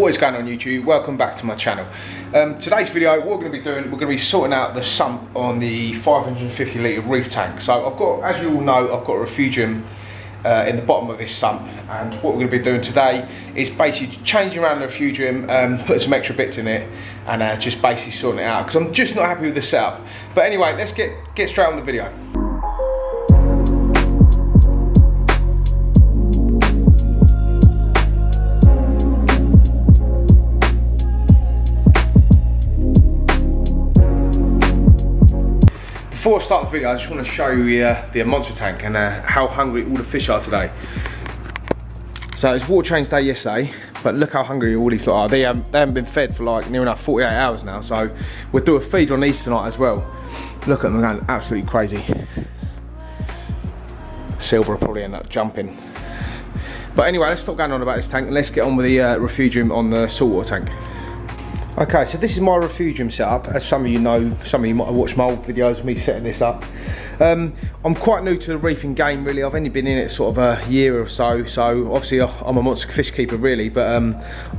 What is going on YouTube? Welcome back to my channel. Today's video, what we're going to be doing, we're going to be sorting out the sump on the 550 litre reef tank. So I've got, as you all know, I've got a Refugium in the bottom of this sump, and what we're going to be doing today is basically changing around the Refugium, putting some extra bits in it, and just basically sorting it out, because I'm just not happy with the setup. But anyway, let's get straight on the video. Before I start the video, I just want to show you the monster tank and how hungry all the fish are today. So it was water change day yesterday, but look how hungry all these lot are. They haven't been fed for like near enough 48 hours now, so we'll do a feed on these tonight as well. Look at them going absolutely crazy. Silver will probably end up jumping. But anyway, let's stop going on about this tank and let's get on with the Refugium on the saltwater tank. Okay, so this is my Refugium setup. As some of you know, some of you might have watched my old videos of me setting this up. I'm quite new to the reefing game really. I've only been in it sort of a year or so, so obviously I'm a monster fish keeper really, but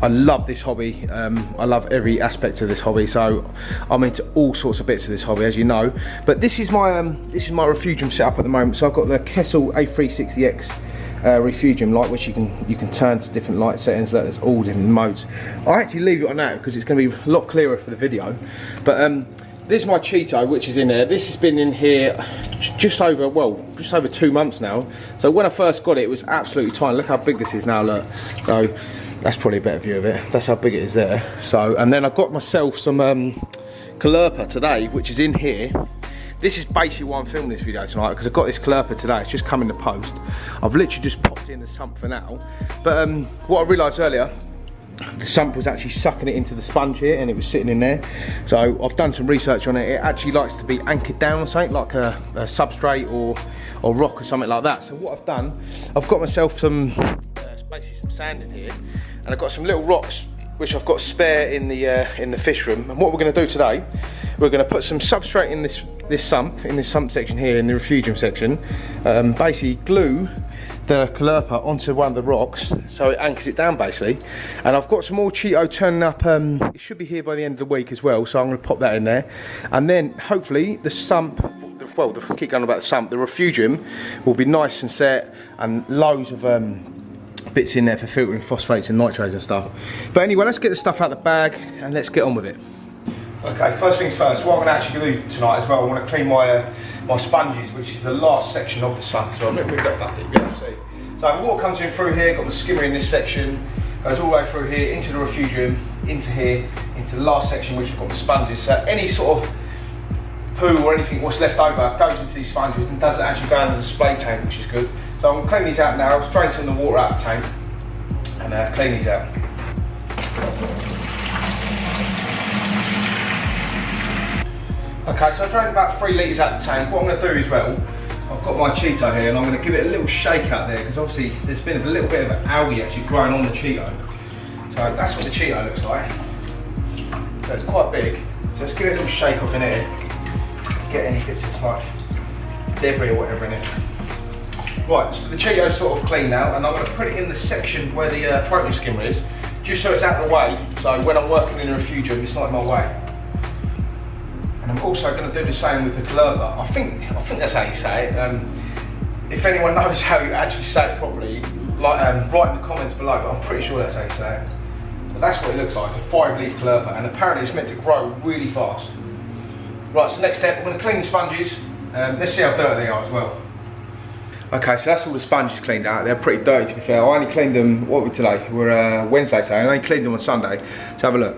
I love this hobby. I love every aspect of this hobby, so I'm into all sorts of bits of this hobby, as you know. But this is my Refugium setup at the moment. So I've got the Kessil A360X Refugium light, which you can turn to different light settings. There's all different modes. I actually leave it on that because it's going to be a lot clearer for the video. But this is my Cheeto, which is in there. This has been in here just over 2 months now. So when I first got it, it was absolutely tiny. Look how big this is now. Look, so that's probably a better view of it. That's how big it is there. So, and then I got myself some Callurpa today, which is in here. This is basically why I'm filming this video tonight, because I've got this Callurpa today. It's just come in the post. I've literally just popped it in the sump for now. But what I realised earlier, the sump was actually sucking it into the sponge here, and it was sitting in there. So I've done some research on it. It actually likes to be anchored down on something like a substrate or rock or something like that. So what I've done, I've got myself some basically some sand in here, and I've got some little rocks which I've got spare in the fish room. And what we're going to do today, we're going to put some substrate in this sump section here, in the Refugium section. Basically glue the Callurpa onto one of the rocks so it anchors it down basically. And I've got some more Cheeto turning up. It should be here by the end of the week as well, so I'm going to pop that in there. And then hopefully the sump, well, keep going about the sump, the Refugium will be nice and set, and loads of bits in there for filtering phosphates and nitrates and stuff. But anyway, let's get the stuff out of the bag and let's get on with it. Okay, first things first, what I'm going to actually do tonight as well, I want to clean my sponges, which is the last section of the sump. So I've got that bucket, you can see. So the water comes in through here, got the skimmer in this section, goes all the way through here, into the Refugium, into here, into the last section which has got the sponges. So any sort of poo or anything what's left over goes into these sponges and doesn't actually go into the display tank, which is good. So I'm going to clean these out now, straighten the water out of the tank and clean these out. Okay, so I drained about 3 litres out of the tank. What I'm going to do as well, I've got my Cheeto here and I'm going to give it a little shake out there, because obviously there's been a little bit of algae actually growing on the Cheeto. So that's what the Cheeto looks like. So it's quite big. So let's give it a little shake off in here. Get any bits of like debris or whatever in it. Right, so the Cheeto's sort of clean now, and I'm going to put it in the section where the protein skimmer is, just so it's out of the way. So when I'm working in a Refugium, it's not in my way. And I'm also going to do the same with the Callurpa. I think that's how you say it. If anyone knows how you actually say it properly, like write in the comments below. But I'm pretty sure that's how you say it. But that's what it looks like. It's a 5-leaf Callurpa, and apparently it's meant to grow really fast. Right, so next step, we're going to clean the sponges. Let's see how dirty they are as well. Okay, so that's all the sponges cleaned out. They're pretty dirty, to be fair. I only cleaned them, what are we today? We're Wednesday today, and I only cleaned them on Sunday. So have a look.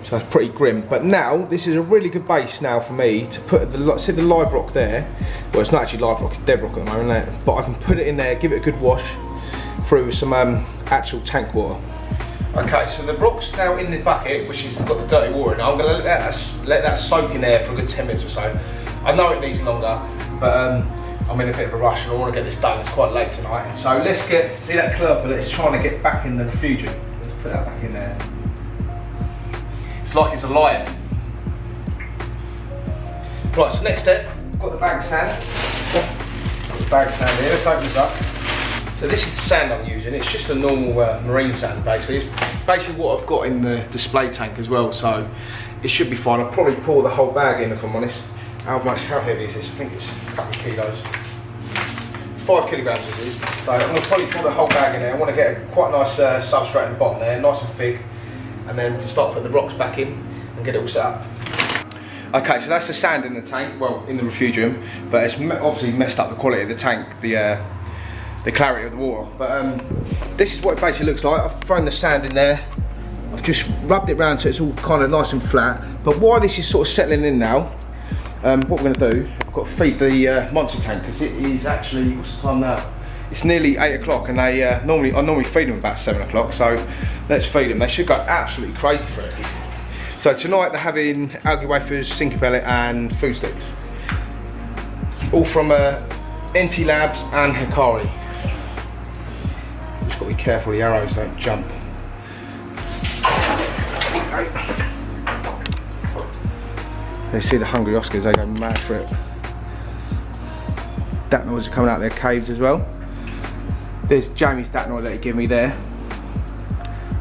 So it's pretty grim. But now, this is a really good base now for me to put see the live rock there. Well, it's not actually live rock, it's dead rock at the moment, isn't it? But I can put it in there, give it a good wash through some actual tank water. Okay, so the rock's now in the bucket, which has got the dirty water in it. I'm going to let that soak in there for a good 10 minutes or so. I know it needs longer, but I'm in a bit of a rush and I want to get this done. It's quite late tonight. So let's see that Callurpa that's trying to get back in the Refugium. Let's put that back in there. It's like it's alive. Right, so next step, I've got the bag of sand. Got the bag of sand here, let's open this up. So this is the sand I'm using. It's just a normal marine sand basically. It's basically what I've got in the display tank as well, so it should be fine. I'll probably pour the whole bag in if I'm honest. How heavy is this? I think it's a couple of kilos. 5 kilograms this is. So I'm going to probably pour the whole bag in there. I want to get a quite nice substrate in the bottom there, nice and thick, and then we can start putting the rocks back in and get it all set up. Okay, so that's the sand in the tank, well, in the Refugium, but it's obviously messed up the quality of the tank, the clarity of the water. But this is what it basically looks like. I've thrown the sand in there. I've just rubbed it around so it's all kind of nice and flat. But while this is sort of settling in now, what we're going to do, I've got to feed the monster tank, because it is actually, what's the time now? It's nearly 8 o'clock, and they I normally feed them about 7 o'clock, so let's feed them. They should go absolutely crazy for it. So tonight they're having algae wafers, Cinque pellet and food sticks. All from NT Labs and Hikari. Just got to be careful the arrows don't jump. You see the hungry Oscars, they go mad for it. Datnoids are coming out of their caves as well. There's Jamie's Datnoid that he gave me there.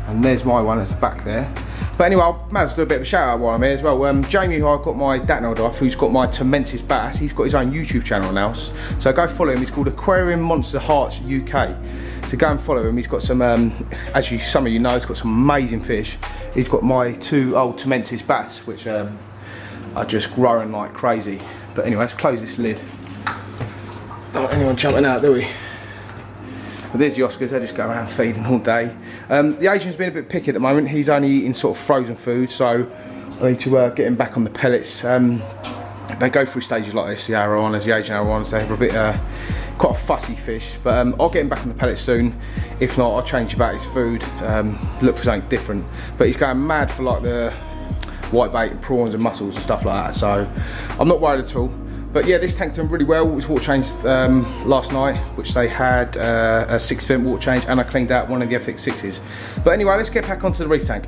And there's my one that's back there. But anyway, I might as well do a bit of a shout out while I'm here as well. Jamie, who I got my Datnoid off, who's got my Tormentis bass, he's got his own YouTube channel now. So go follow him. He's called Aquarium Monster Hearts UK. So go and follow him. He's got some, as some of you know, he's got some amazing fish. He's got my 2 old Tormentis bass, which are just growing like crazy. But anyway, let's close this lid. Don't want anyone jumping out, do we? But there's the Oscars, they just go around feeding all day. The Asian's been a bit picky at the moment. He's only eating sort of frozen food, so I need to get him back on the pellets. They go through stages like this, the Arowanas, the Asian Arowanas. They're a bit quite a fussy fish, but I'll get him back on the pellets soon. If not, I'll change about his food, look for something different. But he's going mad for like the whitebait and prawns and mussels and stuff like that, so I'm not worried at all. But yeah, this tank's done really well. It was water changed last night, which they had a 6% water change, and I cleaned out one of the FX6s. But anyway, let's get back onto the reef tank.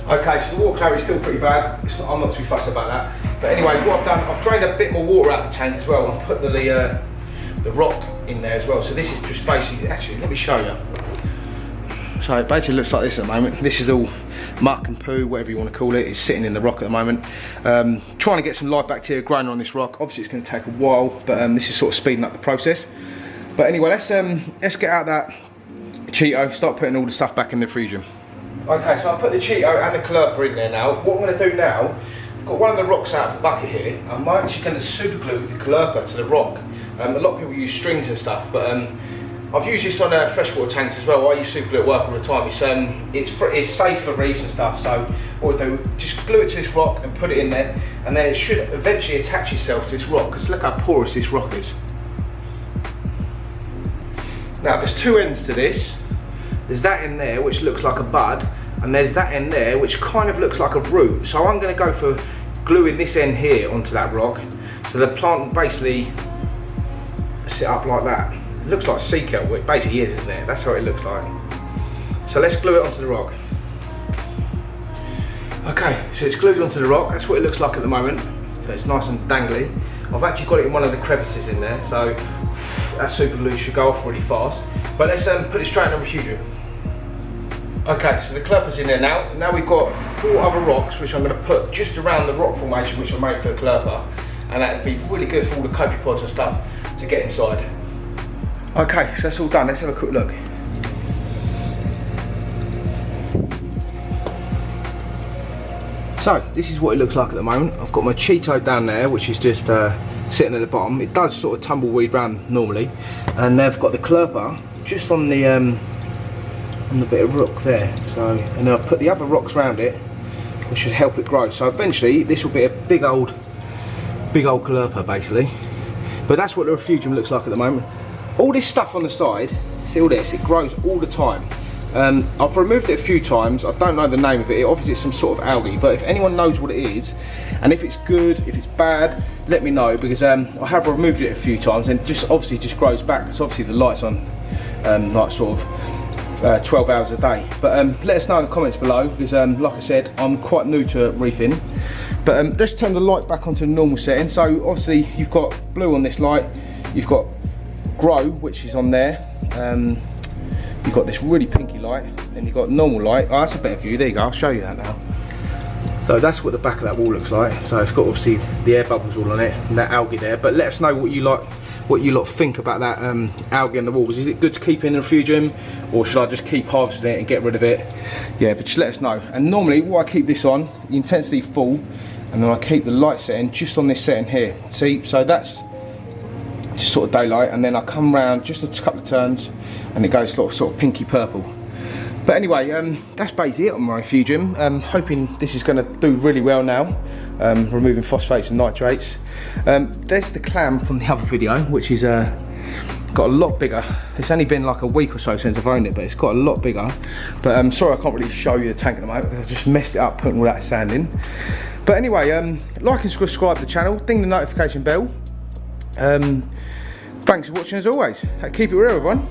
Okay, so the water clarity is still pretty bad. I'm not too fussed about that. But anyway, what I've done, I've drained a bit more water out of the tank as well, and put the rock in there as well. So this is just basically, actually, let me show you. So it basically looks like this at the moment. This is all muck and poo, whatever you want to call it. It's sitting in the rock at the moment. Trying to get some live bacteria growing on this rock. Obviously it's going to take a while, but this is sort of speeding up the process. But anyway, let's get out that Cheeto, start putting all the stuff back in the Refugium. Okay, so I'll put the Cheeto and the Clerpa in there now. What I'm going to do now, I've got one of the rocks out of the bucket here. I'm actually going to super glue the Clerpa to the rock. A lot of people use strings and stuff, but I've used this on freshwater tanks as well. I use super glue at work all the time. It's safe for reefs and stuff, so what we do, just glue it to this rock and put it in there, and then it should eventually attach itself to this rock, because look how porous this rock is. Now there's 2 ends to this. There's that end there which looks like a bud, and there's that end there which kind of looks like a root. So I'm going to go for gluing this end here onto that rock, so the plant will basically sit up like that. It looks like sea kelp, well, it basically is, isn't it? That's how it looks like. So let's glue it onto the rock. Okay, so it's glued onto the rock. That's what it looks like at the moment. So it's nice and dangly. I've actually got it in one of the crevices in there, so that super glue should go off really fast. But let's put it straight in the Refugium. Okay, so the Clerpa's in there now. Now we've got 4 other rocks, which I'm going to put just around the rock formation, which I made for the Clerpa. And that'd be really good for all the copepods and stuff to get inside. Okay, so that's all done. Let's have a quick look. So this is what it looks like at the moment. I've got my Cheeto down there, which is just sitting at the bottom. It does sort of tumbleweed round normally, and they've got the Clerpa just on the bit of rock there. So, and then I'll put the other rocks around it, which should help it grow. So eventually this will be a big old Clerpa basically. But that's what the Refugium looks like at the moment. All this stuff on the side, see all this, it grows all the time. I've removed it a few times. I don't know the name of it. Obviously it's some sort of algae, but if anyone knows what it is, and if it's good, if it's bad, let me know, because I have removed it a few times and just obviously just grows back. It's obviously the light's on like sort of 12 hours a day. But let us know in the comments below, because like I said, I'm quite new to reefing. But let's turn the light back onto the normal setting. So obviously you've got blue on this light, you've got grow, which is on there, You've got this really pinky light, then you've got normal light. Oh, that's a better view. There you go. I'll show you that now. So that's what the back of that wall looks like. So it's got obviously the air bubbles all on it and that algae there. But let us know what you lot think about that algae on the walls. Is it good to keep in the refugium, or should I just keep harvesting it and get rid of it? Yeah, but just let us know. And normally, what I keep this on, the intensity full, and then I keep the light setting just on this setting here. See, so that's just sort of daylight, and then I come round just a couple of turns, and it goes sort of pinky purple. But anyway, that's basically it on my refugium. Hoping this is going to do really well now, removing phosphates and nitrates. There's the clam from the other video, which is got a lot bigger. It's only been like a week or so since I've owned it, but it's got a lot bigger. But I'm sorry I can't really show you the tank at the moment. I just messed it up putting all that sand in. But anyway, like and subscribe to the channel, ding the notification bell. Thanks for watching as always. Keep it real, everyone.